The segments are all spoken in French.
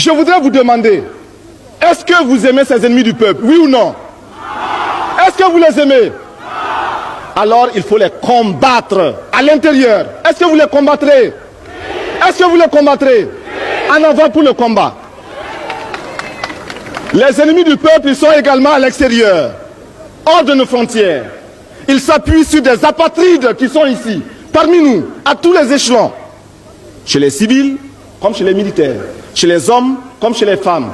Je voudrais vous demander, est-ce que vous aimez ces ennemis du peuple? Oui ou non? Est-ce que vous les aimez? Alors il faut les combattre à l'intérieur. Est-ce que vous les combattrez? Est-ce que vous les combattrez? En avant pour le combat. Les ennemis du peuple, ils sont également à l'extérieur, hors de nos frontières. Ils s'appuient sur des apatrides qui sont ici, parmi nous, à tous les échelons. Chez les civils, comme chez les militaires. Chez les hommes, comme chez les femmes.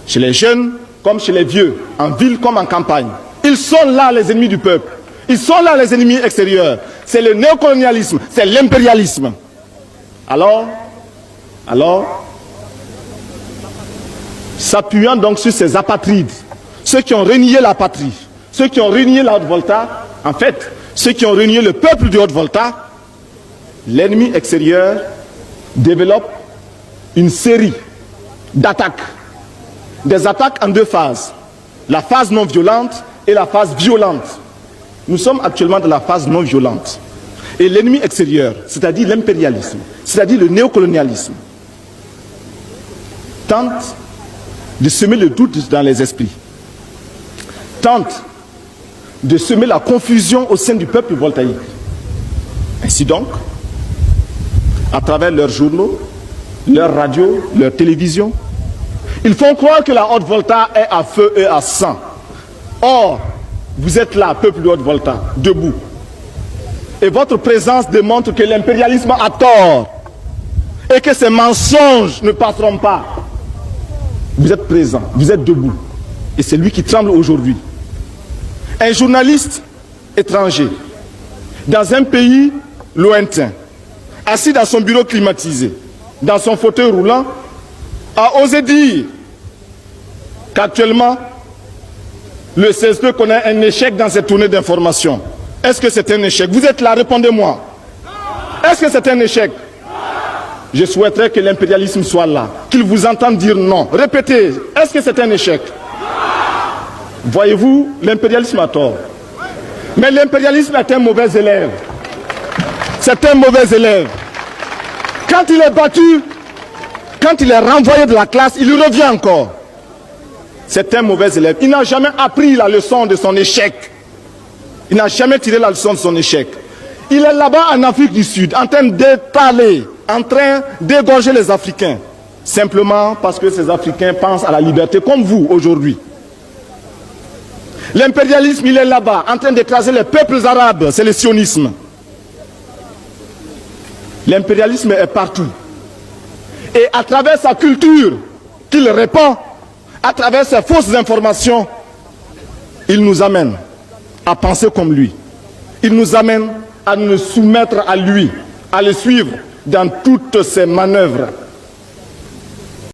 Chez les jeunes, comme chez les vieux. En ville comme en campagne. Ils sont là, les ennemis du peuple. Ils sont là, les ennemis extérieurs. C'est le néocolonialisme, c'est l'impérialisme. Alors, s'appuyant donc sur ces apatrides, ceux qui ont renié la patrie, ceux qui ont renié la Haute-Volta, en fait, ceux qui ont renié le peuple de Haute-Volta, l'ennemi extérieur développe une série d'attaques. Des attaques en deux phases. La phase non violente et la phase violente. Nous sommes actuellement dans la phase non violente. Et l'ennemi extérieur, c'est-à-dire l'impérialisme, c'est-à-dire le néocolonialisme, tente de semer le doute dans les esprits, tente de semer la confusion au sein du peuple voltaïque. Ainsi donc, à travers leurs journaux, leurs radios, leurs télévisions, ils font croire que la Haute-Volta est à feu et à sang. Or, vous êtes là, peuple de Haute-Volta, debout. Et votre présence démontre que l'impérialisme a tort et que ces mensonges ne passeront pas. Vous êtes présent, vous êtes debout. Et c'est lui qui tremble aujourd'hui. Un journaliste étranger, dans un pays lointain, assis dans son bureau climatisé, dans son fauteuil roulant, a osé dire qu'actuellement, le CSP connaît un échec dans cette tournée d'information. Est-ce que c'est un échec? Vous êtes là, répondez-moi. Est-ce que c'est un échec? Je souhaiterais que l'impérialisme soit là, qu'il vous entende dire non. Répétez, est-ce que c'est un échec? Voyez-vous, l'impérialisme a tort. Mais l'impérialisme est un mauvais élève. C'est un mauvais élève. Quand il est battu, quand il est renvoyé de la classe, il revient encore. C'est un mauvais élève. Il n'a jamais appris la leçon de son échec. Il n'a jamais tiré la leçon de son échec. Il est là-bas en Afrique du Sud, en train d'étaler, en train d'égorger les Africains. Simplement parce que ces Africains pensent à la liberté comme vous aujourd'hui. L'impérialisme, il est là-bas, en train d'écraser les peuples arabes. C'est le sionisme. L'impérialisme est partout. Et à travers sa culture qu'il répand, à travers ses fausses informations, il nous amène à penser comme lui. Il nous amène à nous soumettre à lui, à le suivre dans toutes ses manœuvres.